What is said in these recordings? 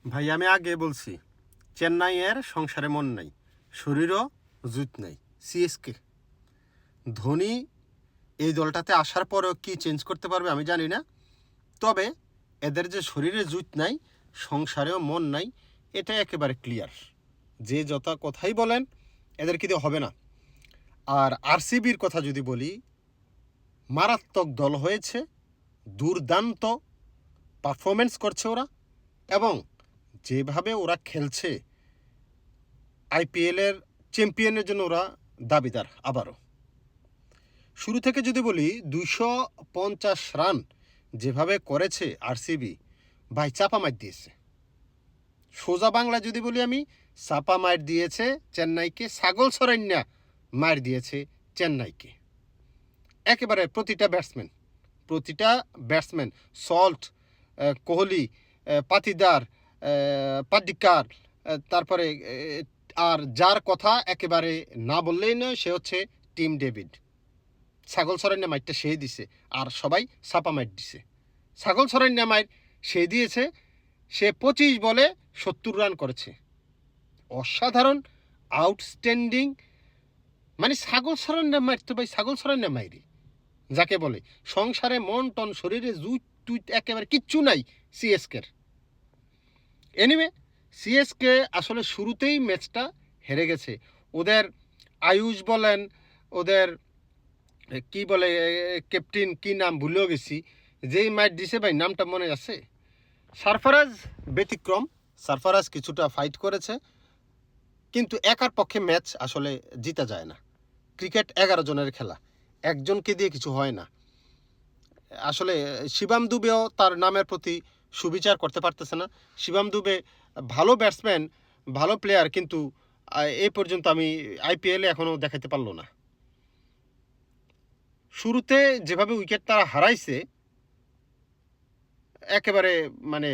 ভাই আমি আগে বলছি চেন্নাইয়ের সংসারে মন নাই, শরীরও জুত নাই। সিএসকে ধোনি এই দলটাতে আসার পরেও কি চেঞ্জ করতে পারবে আমি জানি না, তবে এদের যে শরীরে জুত নাই, সংসারেও মন নাই, এটা একেবারে ক্লিয়ার। যে যত কথাই বলেন এদের কিন্তু হবে না। আর আরসিবির কথা যদি বলি, মারাত্মক দল হয়েছে, দুর্দান্ত পারফরমেন্স করছে ওরা, এবং যেভাবে ওরা খেলছে আইপিএলের চ্যাম্পিয়নের জন্য ওরা দাবিদার। আবারও শুরু থেকে যদি বলি 250 রান যেভাবে করেছে আরসিবি, ভাই চাপা মার দিয়েছে। সোজা বাংলা যদি বলি আমি, চাপা মার দিয়েছে চেন্নাইকে, ছাগল সরাইন্যা মার দিয়েছে চেন্নাইকে। একেবারে প্রতিটা ব্যাটসম্যান সল্ট, কোহলি, পাতিদার, পাডিক্কার, তারপরে আর যার কথা একেবারে না বললেই নয় সে হচ্ছে টিম ডেভিড। ছাগল সরাইন্যা মাইরটা সে দিছে, আর সবাই ছাপা মাইর দিছে। ছাগল সরাইন্যা মাইর সে দিয়েছে, সে 25 বলে 70 রান করেছে। অসাধারণ, আউটস্ট্যান্ডিং। মানে ছাগল সরাইন্যা মাইর তো ভাই ছাগল সরাইন্যা মাইরি যাকে বলে। সংসারে মন টন শরীরে জুট টুইট একেবারে কিচ্ছু নাই সিএসকের। এনিওয়ে সিএসকে আসলে শুরুতেই ম্যাচটা হেরে গেছে। ওদের আয়ুষ বলেন, ওদের কি বলে ক্যাপ্টেন, কি নাম ভুলেও গেছি, যেই ম্যাচ দিছে ভাই নামটা মনে আছে, সারফারাজ ব্যতিক্রম। সারফারাজ কিছুটা ফাইট করেছে, কিন্তু একার পক্ষে ম্যাচ আসলে জিতা যায় না। ক্রিকেট 11 জনের খেলা, একজনকে দিয়ে কিছু হয় না। আসলে শিবাম দুবেও তার নামের প্রতি সুবিচার করতে পারতেছে না। শিবাম দুবে ভালো ব্যাটসম্যান, ভালো প্লেয়ার, কিন্তু এই পর্যন্ত আমি আইপিএলে এখনও দেখাতে পারলো না। শুরুতে যেভাবে উইকেট তারা হারাইছে একেবারে মানে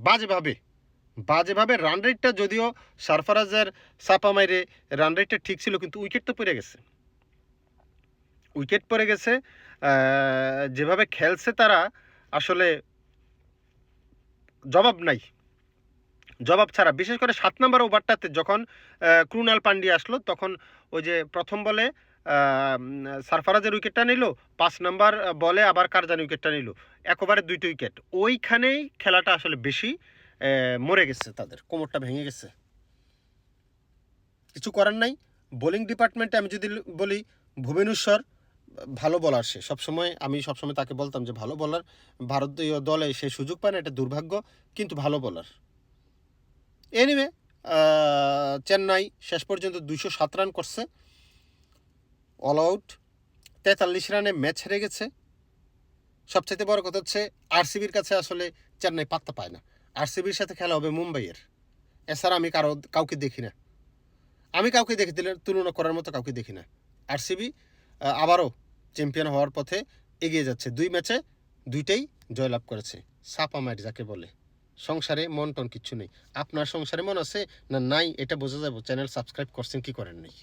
বাজেভাবে রান রেটটা, যদিও সারফারাজের চাপা মাইরে রান রেটটা ঠিক ছিল, কিন্তু উইকেট তো পড়ে গেছে। যেভাবে খেলছে তারা, আসলে জবাব ছাড়া। বিশেষ করে 7 নম্বর ওভারটাতে যখন ক্রুনাল পান্ডিয়া আসলো, তখন ওই যে প্রথম বলে সারফারাজের উইকেটটা নিল, 5 নম্বর বলে আবার কারজানি উইকেটটা নিল, এক ওভারে 2টি উইকেট। ওইখানেই খেলাটা আসলে বেশি মরে গেছে, তাদের কোমরটা ভেঙে গেছে। কিছু করার নাই। বোলিং ডিপার্টমেন্টে আমি যদি বলি, ভুবনেশ্বর ভালো বলার, আমি সবসময় তাকে বলতাম যে ভালো বলার, ভারতীয় দলে সে সুযোগ পায় না, এটা দুর্ভাগ্য, কিন্তু ভালো বলার। এনিওয়ে চেন্নাই শেষ পর্যন্ত 207 রান করছে, অল আউট 43 রানে ম্যাচ হেরে গেছে। সবচাইতে বড় কথা হচ্ছে আরসিবির কাছে আসলে চেন্নাই পাত্তা পায় না। আরসিবির সাথে খেলা হবে মুম্বাইয়ের, এছাড়া আমি কাউকে দেখি না। আমি কাউকে দেখে দিলে তুলনা করার মতো কাউকে দেখি না। আরসিবি আবারও চ্যাম্পিয়ন হওয়ার পথে এগিয়ে যাচ্ছে। 2 ম্যাচে 2টাই জয়লাভ করেছে। সাপা মাইর যাকে বলে। সংসারে মন টন কিচ্ছু নেই। আপনার সংসারে মন আছে না নাই এটা বোঝা যাবে চ্যানেল সাবস্ক্রাইব করছেন কি করেন নাই।